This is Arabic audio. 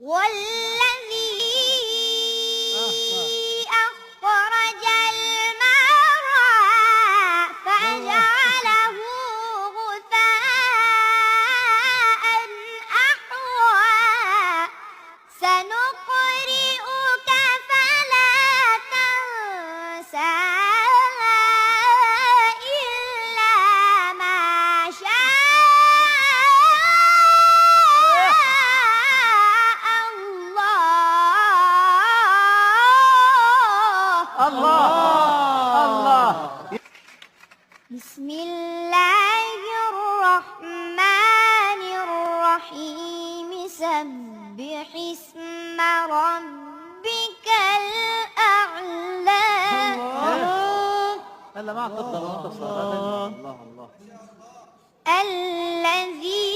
والذي أخرج المرعى فجعله غثاء أحوى سنقرئك فلا تنسى إلا ما شاء الله. بسم الله الرحمن الرحيم سبح اسم ربك الأعلى هلا ما تفضل الله الذي